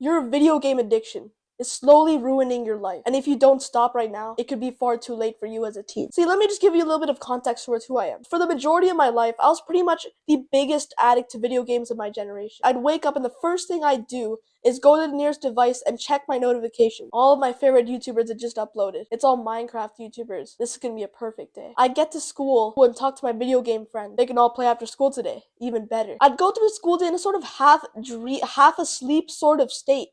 Your video game addiction is slowly ruining your life. And if you don't stop right now, it could be far too late for you as a teen. See, let me just give you a little bit of context towards who I am. For the majority of my life, I was pretty much the biggest addict to video games of my generation. I'd wake up and the first thing I'd do is go to the nearest device and check my notification. All of my favorite YouTubers had just uploaded. It's all Minecraft YouTubers. This is gonna be a perfect day. I'd get to school and talk to my video game friends. They can all play after school today. Even better. I'd go through the school day in a sort of half asleep sort of state,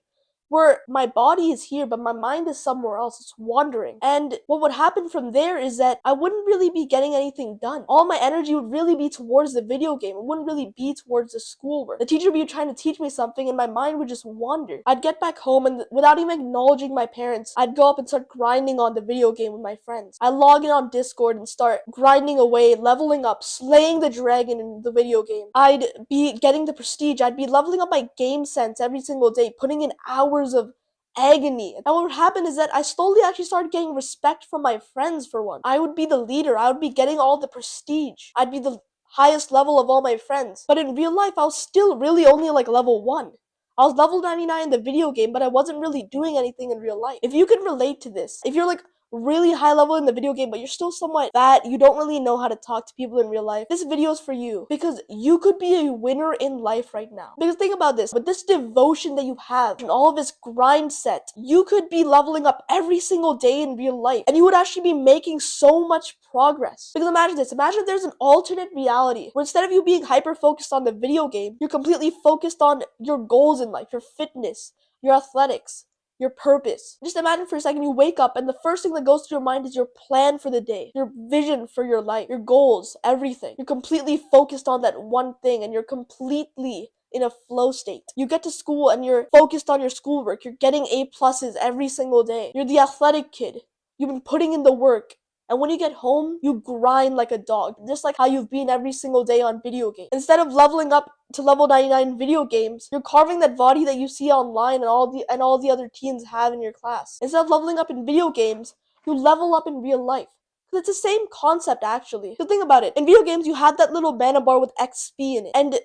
where my body is here, but my mind is somewhere else. It's wandering. And what would happen from there is that I wouldn't really be getting anything done. All my energy would really be towards the video game. It wouldn't really be towards the schoolwork. The teacher would be trying to teach me something and my mind would just wander. I'd get back home and without even acknowledging my parents, I'd go up and start grinding on the video game with my friends. I'd log in on Discord and start grinding away, leveling up, slaying the dragon in the video game. I'd be getting the prestige. I'd be leveling up my game sense every single day, putting in hours of agony. And what would happen is that I slowly actually started getting respect from my friends for one. I would be the leader. I would be getting all the prestige. I'd be the highest level of all my friends. But in real life, I was still really only like level 1. I was level 99 in the video game, but I wasn't really doing anything in real life. If you can relate to this, if you're like really high level in the video game, but you're still somewhat fat, you don't really know how to talk to people in real life, this video is for you, because you could be a winner in life right now. Because think about this, with this devotion that you have and all of this grind set, you could be leveling up every single day in real life, and you would actually be making so much progress. Because imagine this, imagine there's an alternate reality where instead of you being hyper focused on the video game, you're completely focused on your goals in life, your fitness, your athletics, your purpose. Just imagine for a second you wake up and the first thing that goes through your mind is your plan for the day, your vision for your life, your goals, everything. You're completely focused on that one thing and you're completely in a flow state. You get to school and you're focused on your schoolwork. You're getting A+s every single day. You're the athletic kid. You've been putting in the work. And when you get home, you grind like a dog, just like how you've been every single day on video games. Instead of leveling up to level 99 in video games, you're carving that body that you see online and all the other teens have in your class. Instead of leveling up in video games, you level up in real life. Because it's the same concept, actually. So think about it. In video games, you had that little mana bar with XP in it. And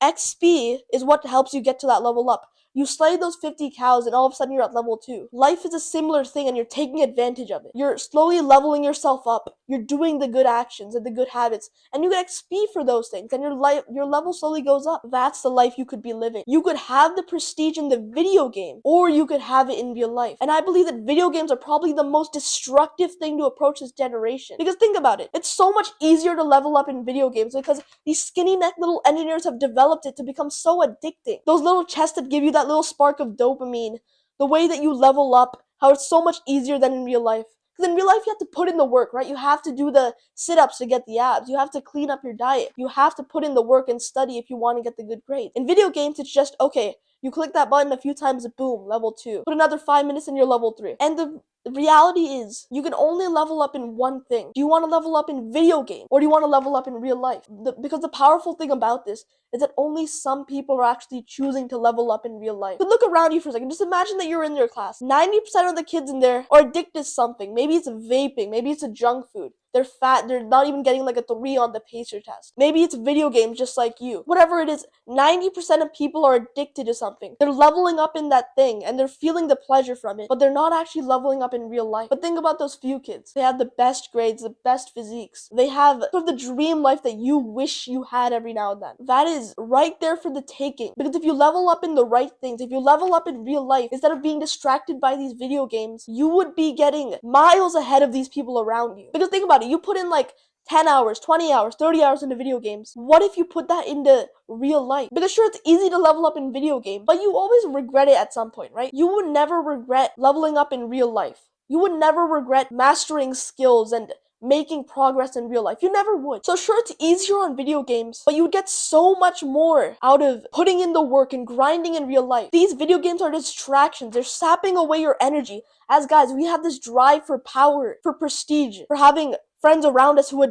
XP is what helps you get to that level up. You slay those 50 cows and all of a sudden you're at level 2. Life is a similar thing and you're taking advantage of it. You're slowly leveling yourself up. You're doing the good actions and the good habits. And you get XP for those things and your level slowly goes up. That's the life you could be living. You could have the prestige in the video game or you could have it in real life. And I believe that video games are probably the most destructive thing to approach this generation. Because think about it. It's so much easier to level up in video games because these skinny neck little engineers have developed it to become so addicting. Those little chests that give you that little spark of dopamine, the way that you level up, how it's so much easier than in real life. Because in real life, you have to put in the work, right? You have to do the sit-ups to get the abs. You have to clean up your diet. You have to put in the work and study if you want to get the good grade. In video games, it's just, okay, you click that button a few times, boom, level 2. Put another 5 minutes and you're level 3. And the reality is, you can only level up in one thing. Do you want to level up in video game? Or do you want to level up in real life? Because the powerful thing about this is that only some people are actually choosing to level up in real life. But look around you for a second. Just imagine that you're in your class. 90% of the kids in there are addicted to something. Maybe it's vaping. Maybe it's a junk food. They're fat. They're not even getting like a 3 on the pacer test. Maybe it's video games just like you. Whatever it is, 90% of people are addicted to something. They're leveling up in that thing and they're feeling the pleasure from it, but they're not actually leveling up in real life. But think about those few kids. They have the best grades, the best physiques. They have sort of the dream life that you wish you had every now and then. That is right there for the taking. Because if you level up in the right things, if you level up in real life, instead of being distracted by these video games, you would be getting miles ahead of these people around you. Because think about it, you put in like 10 hours, 20 hours, 30 hours into video games. What if you put that into real life? Because sure, it's easy to level up in video game, but you always regret it at some point, right? You would never regret leveling up in real life. You would never regret mastering skills and making progress in real life. You never would. So sure, it's easier on video games, but you would get so much more out of putting in the work and grinding in real life. These video games are distractions. They're sapping away your energy. As guys, we have this drive for power, for prestige, for having friends around us who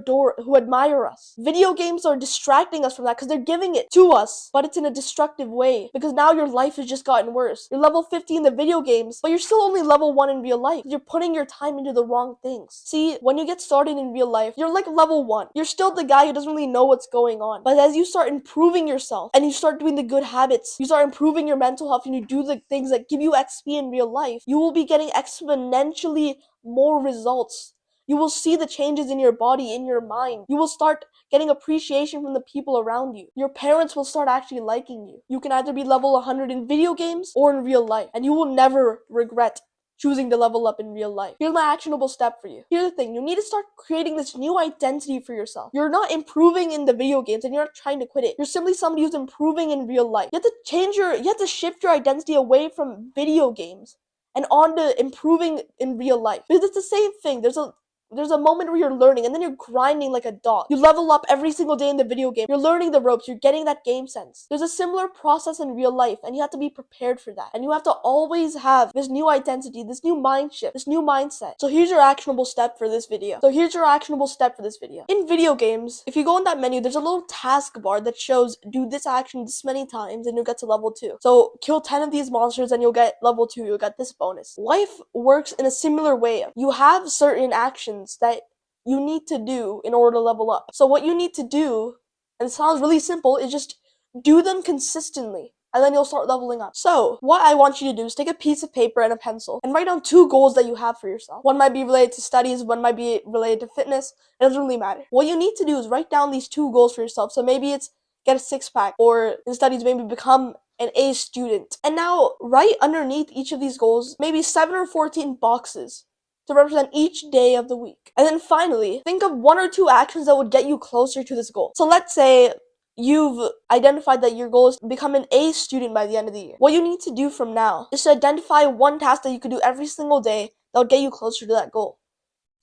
admire us. Video games are distracting us from that because they're giving it to us, but it's in a destructive way because now your life has just gotten worse. You're level 50 in the video games, but you're still only level 1 in real life. You're putting your time into the wrong things. See, when you get started in real life, you're like level 1. You're still the guy who doesn't really know what's going on. But as you start improving yourself and you start doing the good habits, you start improving your mental health and you do the things that give you XP in real life, you will be getting exponentially more results. You will see the changes in your body, in your mind. You will start getting appreciation from the people around you. Your parents will start actually liking you. You can either be level 100 in video games or in real life, and you will never regret choosing to level up in real life. Here's my actionable step for you. Here's the thing, you need to start creating this new identity for yourself. You're not improving in the video games and you're not trying to quit it. You're simply somebody who's improving in real life. You have to shift your identity away from video games and on to improving in real life. Because it's the same thing. There's a moment where you're learning and then you're grinding like a dog. You level up every single day in the video game. You're learning the ropes. You're getting that game sense. There's a similar process in real life and you have to be prepared for that. And you have to always have this new identity, this new mind shift, this new mindset. So here's your actionable step for this video. In video games, if you go in that menu, there's a little taskbar that shows do this action this many times and you'll get to level 2. So kill 10 of these monsters and you'll get level 2. You'll get this bonus. Life works in a similar way. You have certain actions that you need to do in order to level up. So what you need to do, and it sounds really simple, is just do them consistently. And then you'll start leveling up. So, what I want you to do is take a piece of paper and a pencil and write down 2 goals that you have for yourself. One might be related to studies, one might be related to fitness. It doesn't really matter. What you need to do is write down these 2 goals for yourself. So maybe it's get a 6-pack, or in studies, maybe become an A student. And now, write underneath each of these goals, maybe 7 or 14 boxes to represent each day of the week. And then finally, think of 1 or 2 actions that would get you closer to this goal. So let's say you've identified that your goal is to become an A student by the end of the year. What you need to do from now is to identify 1 task that you could do every single day that would get you closer to that goal.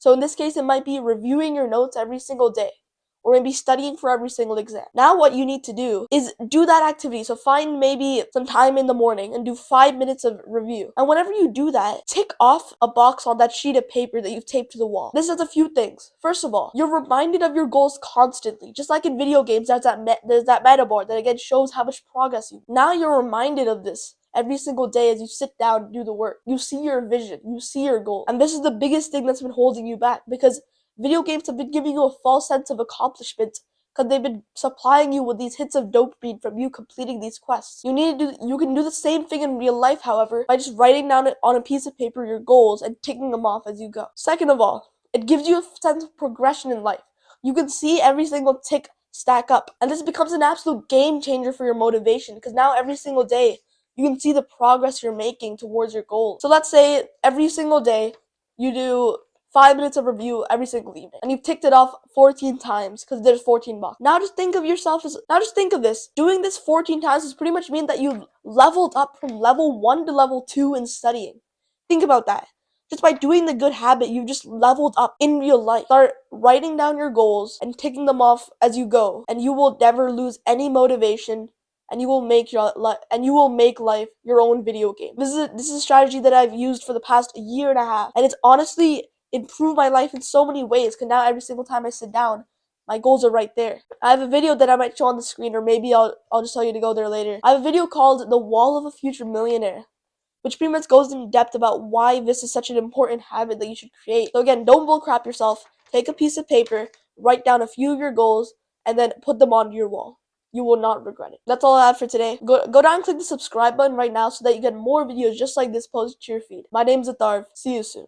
So in this case, it might be reviewing your notes every single day, or maybe studying for every single exam. Now what you need to do is do that activity. So find maybe some time in the morning and do 5 minutes of review. And whenever you do that, tick off a box on that sheet of paper that you've taped to the wall. This does a few things. First of all, you're reminded of your goals constantly. Just like in video games, there's that meta board that again shows how much progress you've made. Now you're reminded of this every single day as you sit down and do the work. You see your vision, you see your goal. And this is the biggest thing that's been holding you back, because video games have been giving you a false sense of accomplishment because they've been supplying you with these hits of dopamine from you completing these quests. You can do the same thing in real life, however, by just writing down on a piece of paper your goals and ticking them off as you go. Second of all, it gives you a sense of progression in life. You can see every single tick stack up, and this becomes an absolute game changer for your motivation, because now every single day you can see the progress you're making towards your goals. So let's say every single day you do 5 minutes of review every single evening, and you've ticked it off 14 times because there's 14 boxes. Now just think of this. Doing this 14 times is pretty much mean that you've leveled up from level 1 to level 2 in studying. Think about that. Just by doing the good habit, you've just leveled up in real life. Start writing down your goals and ticking them off as you go, and you will never lose any motivation. And you will make life your own video game. This is a strategy that I've used for the past year and a half, and it's honestly improved my life in so many ways, because now every single time I sit down, my goals are right there. I have a video that I might show on the screen, or maybe I'll just tell you to go there later. I have a video called The Wall of a Future Millionaire, which pretty much goes in depth about why this is such an important habit that you should create. So again, don't bullcrap yourself. Take a piece of paper, write down a few of your goals, and then put them onto your wall. You will not regret it. That's all I have for today. Go down and click the subscribe button right now so that you get more videos just like this posted to your feed. My name's Atharv. See you soon.